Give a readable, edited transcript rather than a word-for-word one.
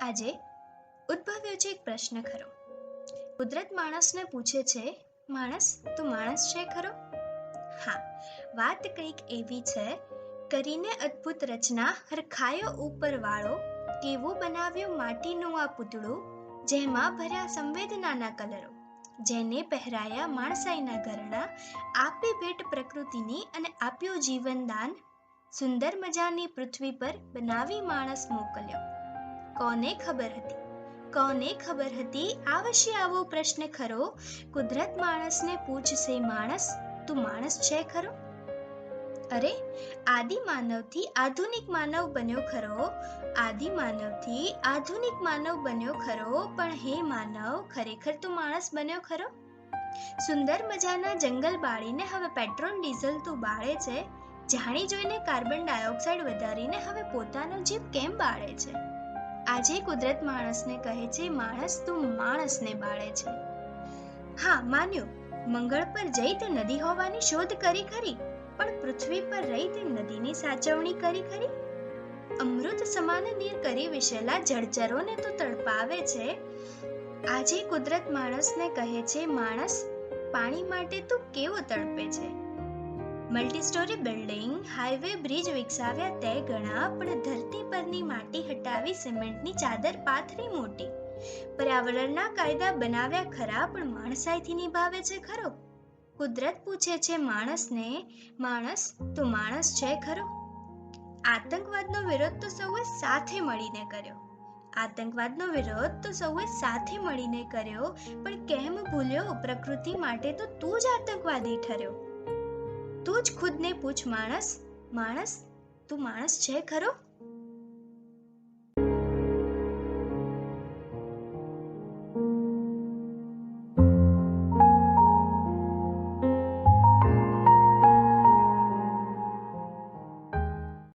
આજે ઉદ્ભવ્યો છે એક પ્રશ્ન ખરો. કુદરત માણસને પૂછે છે, માણસ તું માણસ છે ખરો? હા, વાત કંઈક એવી છે. કરીને અદ્ભુત રચના હરખાયો ઉપરવાળો, કેવો બનાવ્યો માટીનું આ પૂતળું, જેમાં ભર્યા સંવેદનાના કલરો, જેને પહેરાયા માણસાઈના ઘરણા, આપી ભેટ પ્રકૃતિની અને આપ્યો જીવનદાન, સુંદર મજાની પૃથ્વી પર બનાવી માણસ મોકલ્યો. કોને ખબર હતી આવશે આવો પ્રશ્ન ખરો. કુદરત માણસને પૂછશે, માણસ તું માણસ છે ખરો? અરે, આદિ માનવથી આધુનિક માનવ બન્યો ખરો. પણ હે માનવ, ખરેખર તું માણસ બન્યો ખરો? સુંદર મજાના જંગલ બાળીને હવે પેટ્રોલ ડીઝલ તું બાળે છે. જાણી જોઈને કાર્બન ડાયોક્સાઇડ વધારીને હવે પોતાનો જીવ કેમ બાળે છે? આજે કુદરત માણસને કહે છે, માણસ તું માણસને બાળે છે. હા, માન્યું, મંગળ પર જઈ તે નદી હોવાની શોધ કરી ખરી, પણ પૃથ્વી પર રહી તે નદીની સાચવણી કરી ખરી? અમૃત સમાન નીર કરી વિશેલા જળચરોને તો તડપાવે છે. આજે કુદરત માણસને કહે છે, માણસ પાણી માટે તું કેવો તડપે છે? Multi story building, highway, bridge વિકસાવ્યા તે ઘણા, પણ ધરતી પરની માટી હટાવી સિમેન્ટની ચાદર પાથરી મોટી. પર્યાવરણના કાયદા બનાવ્યા ખરા, પણ માણસાઈથી નિભાવે છે ખરો? કુદરત પૂછે છે માણસને, માણસ તું માણસ છે ખરો? આતંકવાદનો વિરોધ તો સૌએ સાથે મળીને કર્યો. પણ કેમ ભૂલ્યો, પ્રકૃતિ માટે તો તું જ આતંકવાદી ઠર્યો. તું જ ખુદને પૂછ, માણસ તું માણસ છે ખરો?